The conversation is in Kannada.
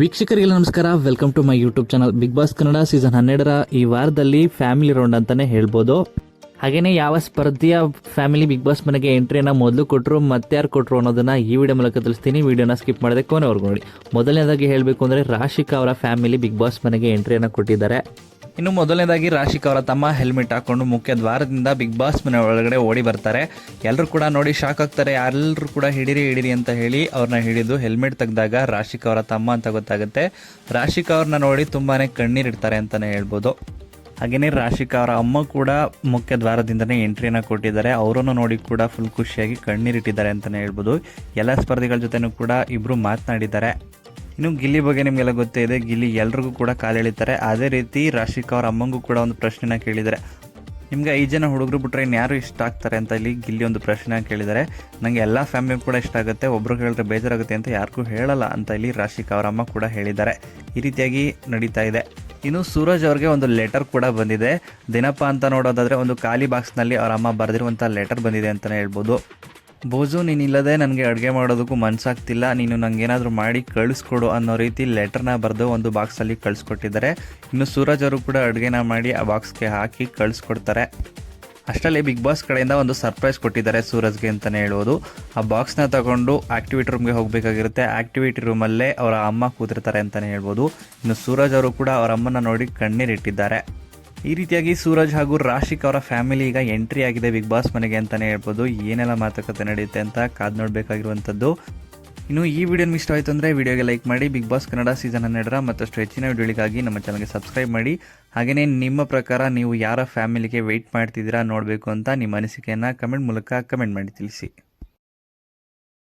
ವೀಕ್ಷಕರಿಗೆ ನಮಸ್ಕಾರ, welcome to my YouTube channel. Big boss Kannada season 12ರ ಈ ವಾರದಲ್ಲಿ ಫ್ಯಾಮಿಲಿ ರೌಂಡ್ ಅಂತಾನೆ ಹೇಳ್ಬೋದು. ಹಾಗೇನೆ ಯಾವ ಸ್ಪರ್ಧೆಯ ಫ್ಯಾಮಿಲಿ ಬಿಗ್ ಬಾಸ್ ಮನೆಗೆ ಎಂಟ್ರಿಯನ್ನು ಮೊದಲು ಕೊಟ್ಟರು ಮತ್ತೆ ಯಾರು ಕೊಟ್ಟರು ಅನ್ನೋದನ್ನ ಈ ವಿಡಿಯೋ ಮೂಲಕ ತಿಳಿಸ್ತೀನಿ. ವಿಡಿಯೋನ ಸ್ಕಿಪ್ ಮಾಡದೆ ಕೊನೆವರೆಗೂ ನೋಡಿ. ಮೊದಲನೇದಾಗಿ ಹೇಳಬೇಕು ಅಂದರೆ ರಾಶಿಕಾ ಅವರ ಫ್ಯಾಮಿಲಿ ಬಿಗ್ ಬಾಸ್ ಮನೆಗೆ ಎಂಟ್ರಿಯನ್ನು ಕೊಟ್ಟಿದ್ದಾರೆ. ಇನ್ನು ಮೊದಲನೇದಾಗಿ ರಾಶಿಕಾ ಅವರ ತಮ್ಮ ಹೆಲ್ಮೆಟ್ ಹಾಕೊಂಡು ಮುಖ್ಯ ದ್ವಾರದಿಂದ ಬಿಗ್ ಬಾಸ್ ಮನೆ ಒಳಗಡೆ ಓಡಿ ಬರ್ತಾರೆ. ಎಲ್ಲರೂ ಕೂಡ ನೋಡಿ ಶಾಕ್ ಆಗ್ತಾರೆ. ಎಲ್ಲರೂ ಕೂಡ ಹಿಡಿರಿ ಅಂತ ಹೇಳಿ ಅವ್ರನ್ನ ಹಿಡಿದು ಹೆಲ್ಮೆಟ್ ತೆಗೆದಾಗ ರಾಶಿಕಾ ಅವರ ತಮ್ಮ ಅಂತ ಗೊತ್ತಾಗುತ್ತೆ. ರಾಶಿಕಾ ಅವ್ರನ್ನ ನೋಡಿ ತುಂಬಾನೇ ಕಣ್ಣೀರಿಡ್ತಾರೆ ಅಂತಾನೆ ಹೇಳ್ಬೋದು. ಹಾಗೆಯೇ ರಾಶಿಕಾ ಅವರ ಅಮ್ಮ ಕೂಡ ಮುಖ್ಯ ದ್ವಾರದಿಂದನೇ ಎಂಟ್ರಿಯನ್ನು ಕೊಟ್ಟಿದ್ದಾರೆ. ಅವರನ್ನು ನೋಡಿ ಕೂಡ ಫುಲ್ ಖುಷಿಯಾಗಿ ಕಣ್ಣೀರಿಟ್ಟಿದ್ದಾರೆ ಅಂತಲೇ ಹೇಳ್ಬೋದು. ಎಲ್ಲ ಸ್ಪರ್ಧಿಗಳ ಜೊತೆನೂ ಕೂಡ ಇಬ್ಬರು ಮಾತನಾಡಿದ್ದಾರೆ. ಇನ್ನು ಗಿಲ್ಲಿ ಬಗ್ಗೆ ನಿಮಗೆಲ್ಲ ಗೊತ್ತೇ ಇದೆ, ಗಿಲ್ಲಿ ಎಲ್ರಿಗೂ ಕೂಡ ಕಾಲೆಳಿತಾರೆ. ಅದೇ ರೀತಿ ರಾಶಿಕಾ ಅವ್ರ ಅಮ್ಮಂಗೂ ಕೂಡ ಒಂದು ಪ್ರಶ್ನೆನ ಕೇಳಿದ್ದಾರೆ. ನಿಮ್ಗೆ 5 ಜನ ಹುಡುಗರು ಬಿಟ್ಟರೆ ಇನ್ಯಾರು ಇಷ್ಟ ಆಗ್ತಾರೆ ಅಂತ ಇಲ್ಲಿ ಗಿಲ್ಲಿ ಒಂದು ಪ್ರಶ್ನೆ ಕೇಳಿದ್ದಾರೆ. ನನಗೆ ಎಲ್ಲ ಫ್ಯಾಮಿಲಿ ಕೂಡ ಇಷ್ಟ ಆಗುತ್ತೆ, ಒಬ್ರು ಹೇಳಿದ್ರೆ ಬೇಜಾರಾಗುತ್ತೆ ಅಂತ ಯಾರಿಗೂ ಹೇಳಲ್ಲ ಅಂತ ಇಲ್ಲಿ ರಾಶಿಕಾ ಅವರ ಅಮ್ಮ ಕೂಡ ಹೇಳಿದ್ದಾರೆ. ಈ ರೀತಿಯಾಗಿ ನಡೀತಾ ಇದೆ. ಇನ್ನು ಸೂರಜ್ ಅವ್ರಿಗೆ ಒಂದು ಲೆಟರ್ ಕೂಡ ಬಂದಿದೆ. ದಿನಪ್ಪ ಅಂತ ನೋಡೋದಾದರೆ ಒಂದು ಖಾಲಿ ಬಾಕ್ಸ್ನಲ್ಲಿ ಅವರ ಅಮ್ಮ ಬರೆದಿರುವಂಥ ಲೆಟರ್ ಬಂದಿದೆ ಅಂತಲೇ ಹೇಳ್ಬೋದು. ಬೋಜು, ನೀನಿಲ್ಲದೆ ನನಗೆ ಅಡುಗೆ ಮಾಡೋದಕ್ಕೂ ಮನಸ್ಸಾಗ್ತಿಲ್ಲ, ನೀನು ನನಗೇನಾದರೂ ಮಾಡಿ ಕಳಿಸ್ಕೊಡು ಅನ್ನೋ ರೀತಿ ಲೆಟರ್ನ ಬರೆದು ಒಂದು ಬಾಕ್ಸಲ್ಲಿ ಕಳಿಸ್ಕೊಟ್ಟಿದ್ದಾರೆ. ಇನ್ನು ಸೂರಜ್ ಅವರು ಕೂಡ ಅಡುಗೆನ ಮಾಡಿ ಆ ಬಾಕ್ಸ್ಗೆ ಹಾಕಿ ಕಳಿಸ್ಕೊಡ್ತಾರೆ. ಅಷ್ಟರಲ್ಲಿ ಬಿಗ್ ಬಾಸ್ ಕಡೆಯಿಂದ ಒಂದು ಸರ್ಪ್ರೈಸ್ ಕೊಟ್ಟಿದ್ದಾರೆ ಸೂರಜ್ಗೆ ಅಂತಲೇ ಹೇಳ್ಬೋದು. ಆ ಬಾಕ್ಸ್ನ ತಗೊಂಡು ಆ್ಯಕ್ಟಿವಿಟಿ ರೂಮ್ಗೆ ಹೋಗಬೇಕಾಗಿರುತ್ತೆ. ಆ್ಯಕ್ಟಿವಿಟಿ ರೂಮಲ್ಲೇ ಅವರ ಅಮ್ಮ ಕೂತಿರ್ತಾರೆ ಅಂತಲೇ ಹೇಳ್ಬೋದು. ಇನ್ನು ಸೂರಜ್ ಅವರು ಕೂಡ ಅವರ ಅಮ್ಮನ ನೋಡಿ ಕಣ್ಣೀರಿಟ್ಟಿದ್ದಾರೆ. ಈ ರೀತಿಯಾಗಿ ಸೂರಜ್ ಹಾಗೂ ರಾಶಿಕಾ ಅವರ ಫ್ಯಾಮಿಲಿ ಈಗ ಎಂಟ್ರಿ ಆಗಿದೆ ಬಿಗ್ ಬಾಸ್ ಮನೆಗೆ ಅಂತಲೇ ಹೇಳ್ಬೋದು. ಏನೆಲ್ಲ ಮಾತುಕತೆ ನಡೆಯುತ್ತೆ ಅಂತ ಕಾದು ನೋಡಬೇಕಾಗಿರುವಂಥದ್ದು. ಇನ್ನು ಈ ವಿಡಿಯೋ ಇಷ್ಟ ಆಯಿತು ಅಂದರೆ ವಿಡಿಯೋಗೆ ಲೈಕ್ ಮಾಡಿ. ಬಿಗ್ ಬಾಸ್ ಕನ್ನಡ ಸೀಸನ್ 12ರ ಮತ್ತಷ್ಟು ಹೆಚ್ಚಿನ ವಿಡಿಯೋಗಳಿಗಾಗಿ ನಮ್ಮ ಚಾನಲ್ಗೆ ಸಬ್ಸ್ಕ್ರೈಬ್ ಮಾಡಿ. ಹಾಗೆಯೇ ನಿಮ್ಮ ಪ್ರಕಾರ ನೀವು ಯಾರ ಫ್ಯಾಮಿಲಿಗೆ ವೆಯ್ಟ್ ಮಾಡ್ತಿದ್ದೀರಾ ನೋಡಬೇಕು ಅಂತ ನಿಮ್ಮ ಅನಿಸಿಕೆಯನ್ನು ಕಮೆಂಟ್ ಮೂಲಕ ಕಮೆಂಟ್ ಮಾಡಿ ತಿಳಿಸಿ.